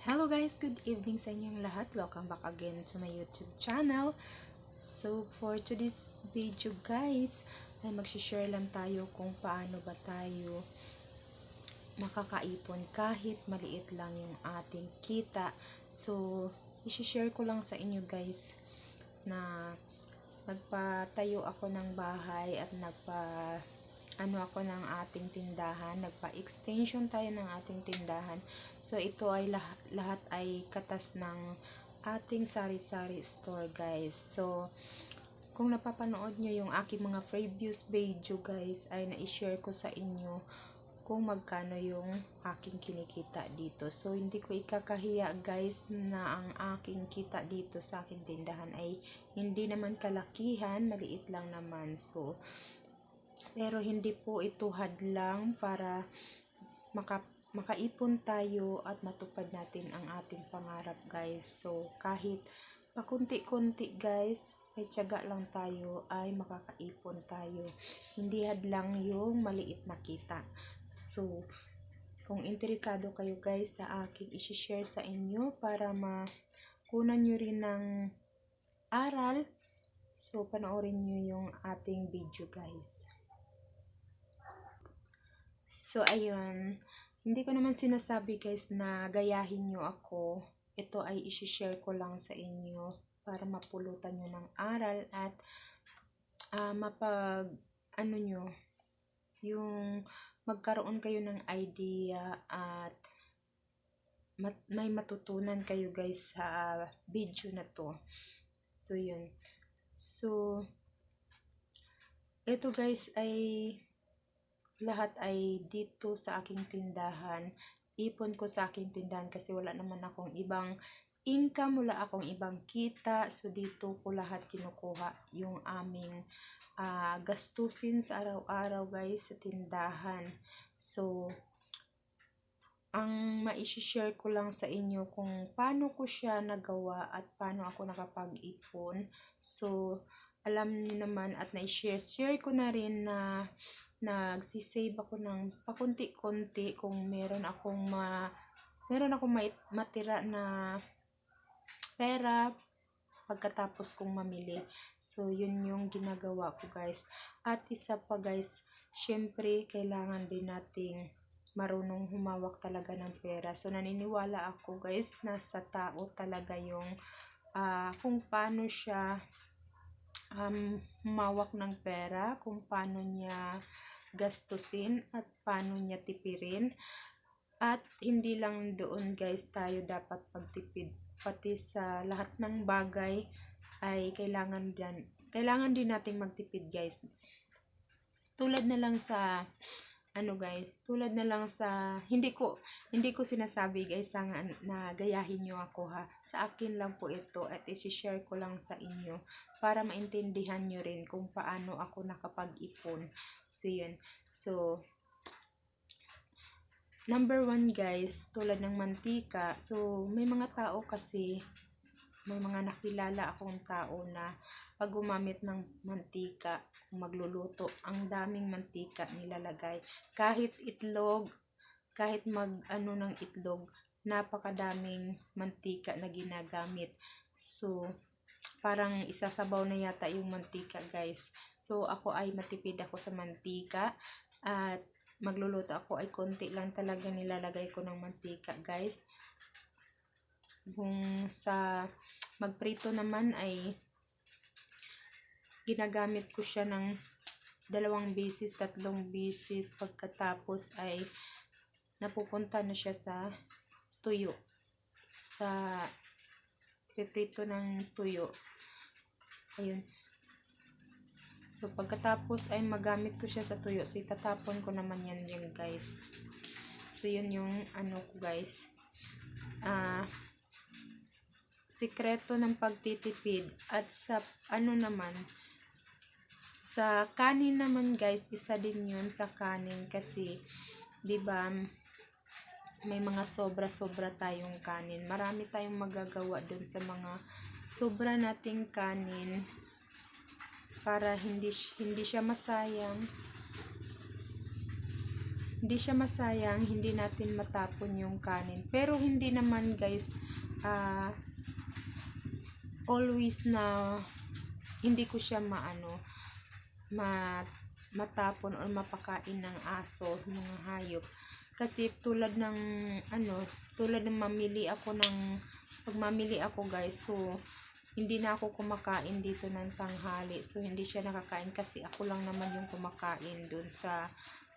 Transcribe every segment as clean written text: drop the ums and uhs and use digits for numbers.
Hello guys, good evening sa inyong lahat. Welcome back again to my YouTube channel. So for today's video guys, ay mag-share lang tayo kung paano ba tayo makakaipon kahit maliit lang yung ating kita. So i-share ko lang sa inyo guys na nagpatayo ako ng bahay at ako ng ating tindahan, nagpa-extension tayo ng ating tindahan. So ito ay lahat ay katas ng ating sari-sari store guys. So kung napapanood nyo yung aking mga previous video guys, ay na-share ko sa inyo kung magkano yung aking kinikita dito. So hindi ko ikakahiya guys na ang aking kita dito sa aking tindahan ay hindi naman kalakihan, maliit lang naman. So pero hindi po ito hadlang para makaipon tayo at matupad natin ang ating pangarap guys. So kahit pakunti-kunti guys, may tiyaga lang tayo ay makakaipon tayo. Hindi hadlang yung maliit na kita. So kung interesado kayo guys sa aking i-share sa inyo para makunan nyo rin ng aral, so panoorin nyo yung ating video guys. So ayun, hindi ko naman sinasabi guys na gayahin nyo ako. Ito ay i-share ko lang sa inyo para mapulutan nyo ng aral at yung magkaroon kayo ng idea at may matutunan kayo guys sa video na to. So yun. So ito guys ay lahat ay dito sa aking tindahan. Ipon ko sa aking tindahan kasi wala naman akong ibang income, wala akong ibang kita. So dito ko lahat kinukuha yung aming gastusin sa araw-araw guys sa tindahan. So ang mai-share ko lang sa inyo kung paano ko siya nagawa at paano ako nakapag-ipon. So alam niyo naman at na-share ko na rin na nagsisave ako ng pakunti-kunti kung meron akong matira na pera pagkatapos kong mamili. So yun yung ginagawa ko guys. At isa pa guys, syempre kailangan din nating marunong humawak talaga ng pera. So naniniwala ako guys na sa tao talaga yung kung paano siya humawak ng pera, kung paano niya gastusin at paano niya tipirin. At hindi lang doon guys tayo dapat pagtipid, pati sa lahat ng bagay ay kailangan din nating magtipid guys. Tulad na lang sa hindi ko sinasabi guys na gayahin nyo ako ha. Sa akin lang po ito at i-share ko lang sa inyo para maintindihan nyo rin kung paano ako nakapag-ipon. So yun. So number 1 guys, tulad ng mantika. So may mga nakilala akong tao na pag gumamit ng mantika, magluluto, ang daming mantika nilalagay. Kahit itlog, kahit ng itlog, napakadaming mantika na ginagamit. So parang isasabaw na yata yung mantika guys. So ako ay matipid ako sa mantika at magluluto ako ay konti lang talaga nilalagay ko ng mantika guys. Kung sa magprito naman ay ginagamit ko siya ng 2 beses, 3 beses, pagkatapos ay napupunta na siya sa tuyo, sa piprito ng tuyo. Ayun. So pagkatapos ay magamit ko siya sa tuyo, so itatapon ko naman yan guys. So yun yung ko guys, sikreto ng pagtitipid. At sa sa kanin naman guys, isa din yun sa kanin kasi 'di ba may mga sobra tayong kanin. Marami tayong magagawa doon sa mga sobra nating kanin para hindi siya masayang. hindi siya masayang, hindi natin matapon yung kanin. Pero hindi naman guys, always na hindi ko siya matapon or mapakain ng aso, mga hayop. Kasi tulad ng pagmamili ako guys, so hindi na ako kumakain dito ng tanghali. So hindi siya nakakain kasi ako lang naman yung kumakain dun sa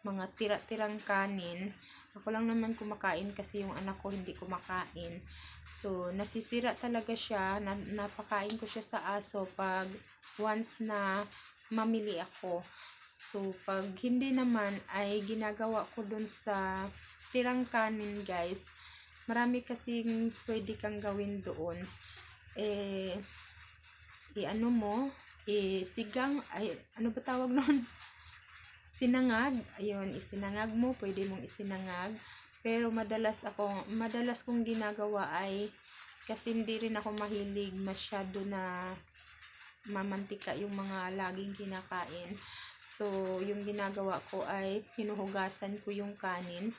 mga tira-tirang kanin. Ako lang naman kumakain kasi yung anak ko hindi kumakain. So nasisira talaga siya, napakain ko siya sa aso pag once na mamili ako. So pag hindi naman ay ginagawa ko dun sa tirang kanin guys. Marami kasing pwede kang gawin doon. Sigang, ano ba tawag nun? Sinangag. Ayun, isinangag mo, pwede mong isinangag. Pero madalas kong ginagawa ay, kasi hindi rin ako mahilig masyado na mamantika yung mga laging kinakain. So, yung ginagawa ko ay hinuhugasan ko yung kanin.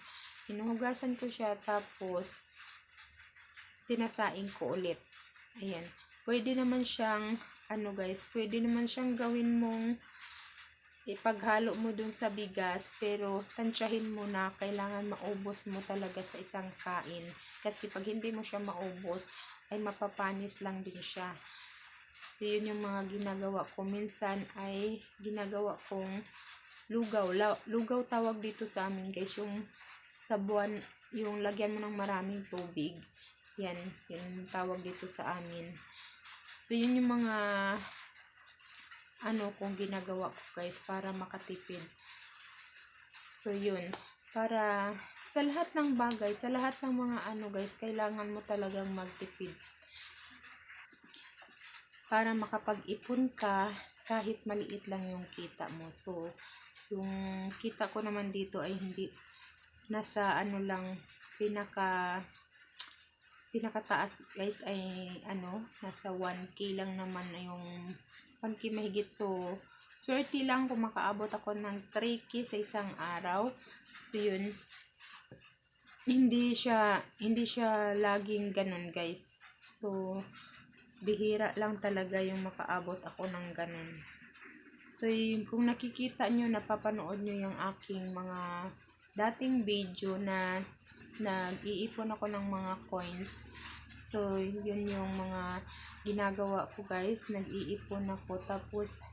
Hinuhugasan ko siya tapos sinasaing ko ulit. Ayan. Pwede naman siyang pwede naman siyang gawin mong ipaghalo mo dun sa bigas, pero tansyahin mo na kailangan maubos mo talaga sa isang kain. Kasi pag hindi mo siya maubos, ay mapapanis lang din siya. So, yun yung mga ginagawa ko. Minsan ay ginagawa kong lugaw. Lugaw tawag dito sa amin guys, yung sabuan, yung lagyan mo ng maraming tubig. Yan, yung tawag dito sa amin. So, yun yung mga kung ginagawa ko guys para makatipid. So, yun. Para sa lahat ng bagay, sa lahat ng mga guys, kailangan mo talagang magtipid. Para makapag-ipon ka, kahit maliit lang yung kita mo. So, yung kita ko naman dito ay hindi, nasa lang, pinakataas guys ay nasa 1K lang naman yung 1K mahigit. So swerte lang kung makaabot ako ng 3K sa isang araw. So yun, hindi siya laging ganun guys. So bihira lang talaga yung makaabot ako ng ganun. So yun, kung nakikita nyo, napapanood nyo yung aking mga dating video na nag-iipon ako ng mga coins. So, yun yung mga ginagawa ko guys. Nag-iipon ako. Tapos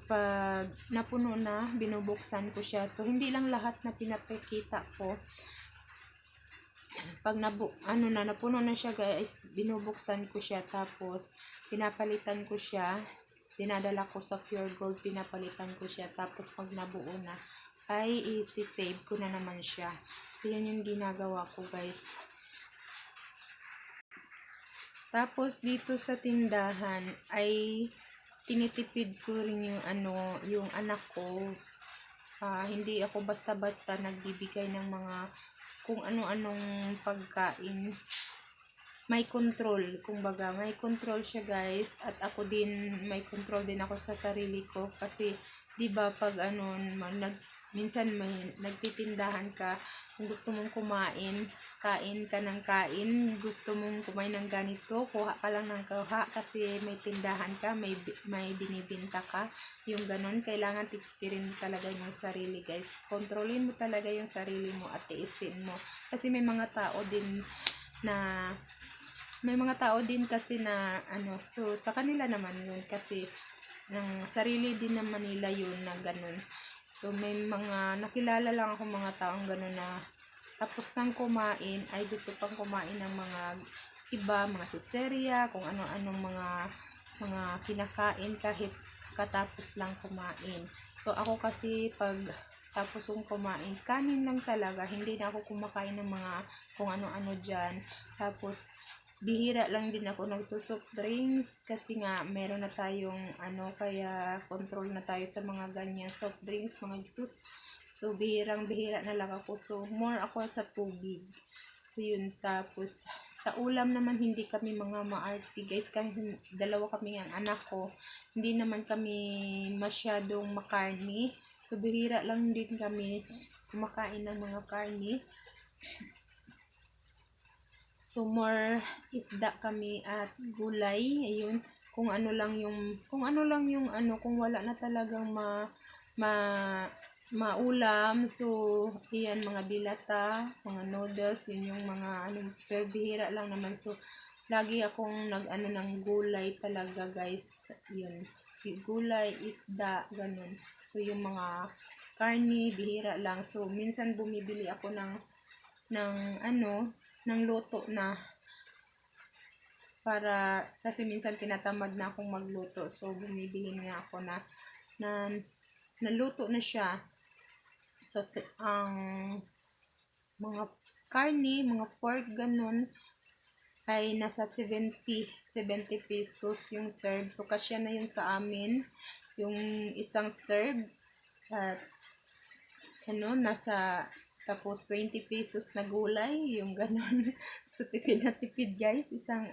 pag napuno na, binubuksan ko siya. So, hindi lang lahat na pinapakita ko. Pag napuno na siya guys, binubuksan ko siya. Tapos, pinapalitan ko siya. Dinadala ko sa Pure Gold, pinapalitan ko siya. Tapos, pag nabuo na, ay isi-save ko na naman siya. So, yan yung ginagawa ko guys. Tapos, dito sa tindahan, ay tinitipid ko rin yung anak ko. Hindi ako basta-basta nagbibigay ng mga kung ano-anong pagkain. May control, kumbaga, may control siya guys. At ako din, may control din ako sa sarili ko. Kasi, di ba pag minsan may nagtitindahan ka, kung gusto mong kain ka ng kain, gusto mong kumain ng ganito, kuha ka lang ng kuha kasi may tindahan ka, may binibinta ka, yung ganon. Kailangan titirin mo talaga yung sarili guys. Kontrolin mo talaga yung sarili mo at tiisin mo. Kasi may mga tao din kasi na so sa kanila naman yun, kasi ng sarili din naman nila yun na ganun. So, may mga nakilala lang ako mga taong gano'n na tapos nang kumain ay gusto pang kumain ng mga iba, mga sitseria, kung ano-anong mga kinakain kahit katapos lang kumain. So, ako kasi pag tapos kong kumain, kanin lang talaga. Hindi na ako kumakain ng mga kung ano-ano dyan. Tapos, bihira lang din ako nagsusoft drinks kasi nga meron na tayong kaya control na tayo sa mga ganyan soft drinks, mga juice. So bihira na lang ako. So more ako sa tubig. So yun, tapos sa ulam naman hindi kami mga maarte guys, kasi dalawa kami ang anak ko. Hindi naman kami masyadong makarni. So So, bihira lang din kami kumakain ng mga karne. So, more isda kami at gulay. Ayun, kung ano lang yung kung wala na talagang maulam. So, ayan, mga dilata, mga noodles, yun yung mga pero bihira lang naman. So, lagi akong ng gulay talaga, guys. Yun, gulay, isda, ganun. So, yung mga karni, bihira lang. So, minsan bumibili ako ng luto na para, kasi minsan tinatamad na akong magluto. So, bumibili na ako na naluto na siya. So, ang mga karni, mga pork, ganun, ay nasa 70 pesos yung serve. So, kasya na yun sa amin. Yung isang serve. At, nasa, tapos 20 pesos na gulay, yung ganun. So, tipid na tipid, guys. Isang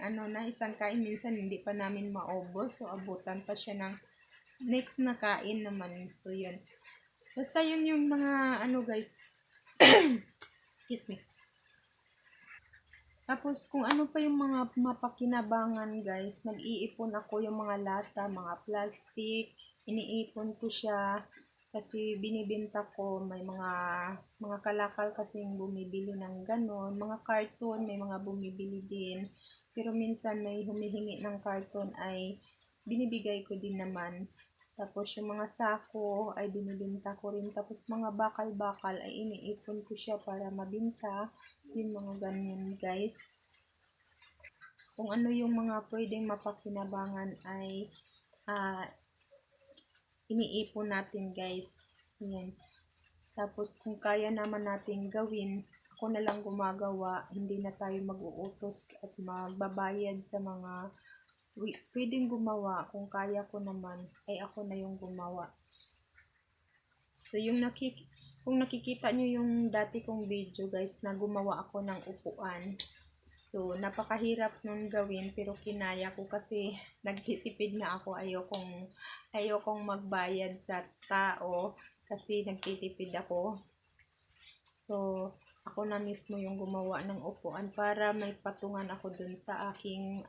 kain, minsan hindi pa namin maubos. So, abutan pa siya ng next na kain naman. So, yun. Basta yun yung mga, guys. Excuse me. Tapos, kung ano pa yung mga mapakinabangan, guys, nag-iipon ako yung mga lata, mga plastic, iniipon ko siya, kasi binibenta ko, may mga kalakal kasing bumibili ng ganon, mga karton, may mga bumibili din, pero minsan may humihingi ng karton ay binibigay ko din naman. Tapos yung mga sako ay binibenta ko rin. Tapos mga bakal-bakal ay iniipon ko siya para mabinta. Yung mga ganyan, guys. Kung ano yung mga pwedeng mapakinabangan ay iniipon natin, guys. Yan. Tapos kung kaya naman natin gawin, ako na lang gumagawa, hindi na tayo mag-uutos at magbabayad sa mga pwedeng gumawa. Kung kaya ko naman, ay ako na yung gumawa. So, kung nakikita nyo yung dati kong video, guys, na gumawa ako ng upuan. So, napakahirap nun gawin, pero kinaya ko kasi nagtitipid na ako. Ayokong magbayad sa tao kasi nagtitipid ako. So, ako na mismo yung gumawa ng upuan para may patungan ako dun sa aking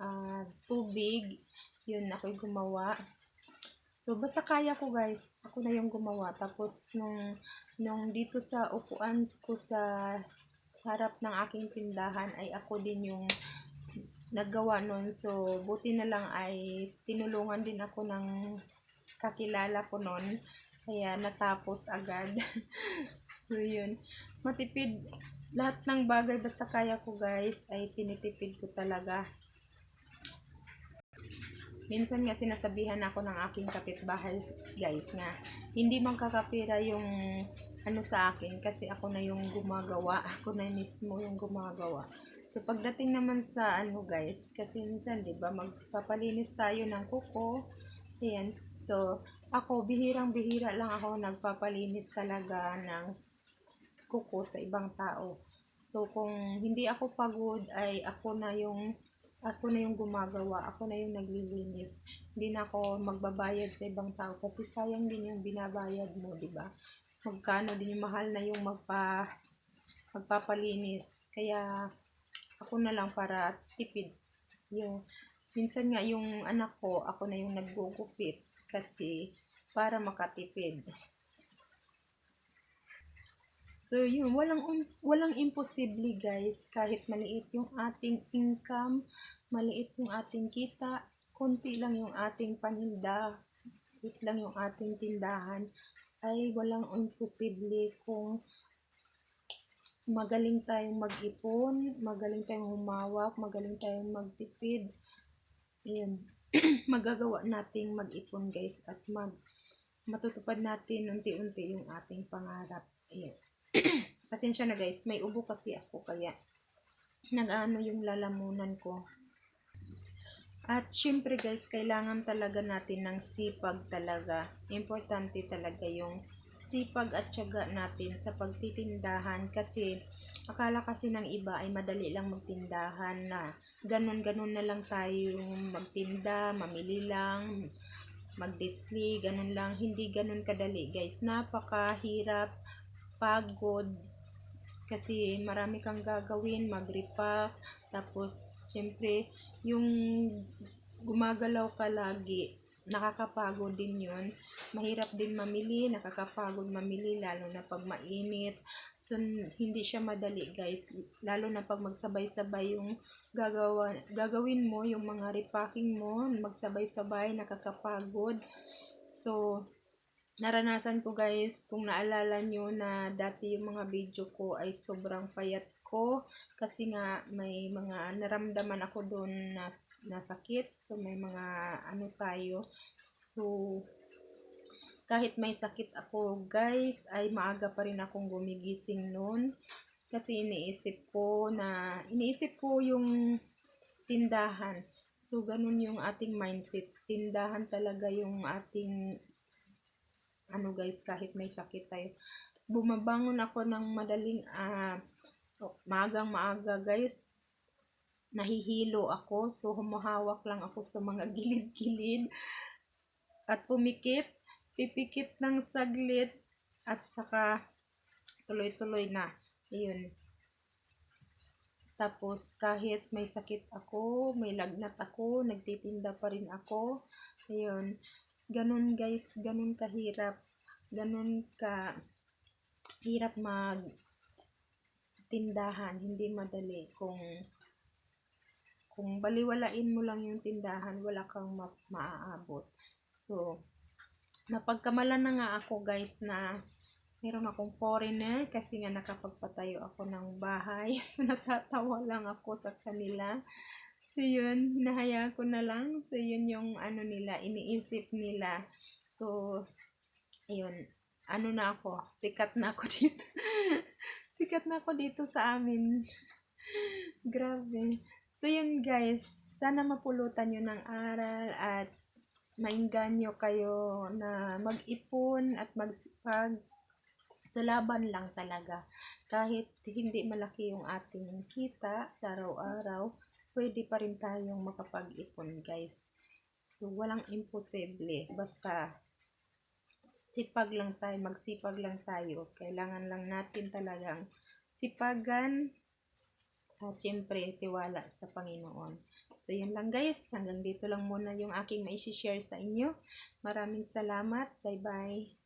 tubig. Yun, ako'y gumawa. So, basta kaya ko, guys. Ako na yung gumawa. Tapos, nung dito sa upuan ko sa harap ng aking tindahan, ay ako din yung naggawa nun. So, buti na lang ay tinulungan din ako ng kakilala ko nun. Kaya, natapos agad. So, yun. Matipid. Lahat ng bagay, basta kaya ko, guys, ay tinitipid ko talaga. Minsan nga sinasabihan ako ng aking kapitbahay, guys, nga hindi magkakapira yung sa akin kasi ako na yung gumagawa. Ako na mismo yung gumagawa. So, pagdating naman sa guys, kasi minsan, di ba, magpapalinis tayo ng kuko. Ayan. So, ako, bihirang-bihira lang ako nagpapalinis talaga ng kuko sa ibang tao. So, kung hindi ako pagod, ay ako na yung gumagawa, ako na yung naglilinis. Hindi na ako magbabayad sa ibang tao kasi sayang din yung binabayad mo, di ba? Magkano din yung mahal na yung magpapalinis. Kaya ako na lang para tipid. Minsan nga yung anak ko, ako na yung naggugupit kasi para makatipid. So, yun, walang imposible, guys. Kahit maliit yung ating income, maliit yung ating kita, konti lang yung ating paninda, maliit lang yung ating tindahan, ay walang imposible kung magaling tayong mag-ipon, magaling tayong humawak, magaling tayong magtipid. Ayan. Magagawa nating mag-ipon, guys, at matutupad natin unti-unti yung ating pangarap. Ayan. Pasensya na, guys, may ubo kasi ako kaya yung lalamunan ko. At syempre, guys, kailangan talaga natin ng sipag talaga. Importante talaga yung sipag at tiyaga natin sa pagtitindahan kasi akala kasi ng iba ay madali lang magtindahan na ganun-ganun na lang tayo magtinda, mamili lang, mag-display, ganun lang. Hindi ganun kadali guys. Napakahirap, pagod, kasi marami kang gagawin, mag-repack, tapos syempre yung gumagalaw ka lagi, nakakapagod din yun. Mahirap din mamili, nakakapagod mamili, lalo na pag mainit. So hindi siya madali guys, lalo na pag magsabay-sabay yung gagawin mo, yung mga repacking mo, magsabay-sabay, nakakapagod. So naranasan ko guys, kung naalala nyo na dati yung mga video ko ay sobrang payat ko, kasi nga may mga naramdaman ako doon na sakit. So may mga ano tayo, so kahit may sakit ako guys, ay maaga pa rin akong gumigising noon, kasi iniisip ko yung tindahan. So ganun yung ating mindset, tindahan talaga yung ating ano guys, kahit may sakit tayo. Bumabangon ako ng madaling maagang maaga guys, nahihilo ako, so humahawak lang ako sa mga gilid-gilid at pipikit ng saglit, at saka tuloy-tuloy na. Ayun. Tapos kahit may sakit ako, may lagnat ako, nagtitinda pa rin ako. Ayun. Ganun guys, ganun kahirap. Ganun ka hirap mag tindahan, hindi madali. Kung baliwalain mo lang yung tindahan, wala kang maaabot. So napagkamalan na nga ako guys na meron akong foreigner, kasi nga nakapagpatayo ako ng bahay. So natatawa lang ako sa kanila. So yun, hinahayaan ko na lang. So yun yung ano nila, iniisip nila. So ayun, ano na ako, sikat na ako dito. Sikat na ako dito sa amin. Grabe. So yun guys, sana mapulutan nyo ng aral at maingganyo kayo na mag-ipon at magsipag. Sa laban lang talaga. Kahit hindi malaki yung ating kita sa araw-araw, pwede pa rin tayong makapag-ipon guys. So walang imposible, basta sipag lang tayo, magsipag lang tayo. Kailangan lang natin talagang sipagan at syempre tiwala sa Panginoon. So yun lang guys, hanggang dito lang muna yung aking maishishare sa inyo. Maraming salamat, bye bye.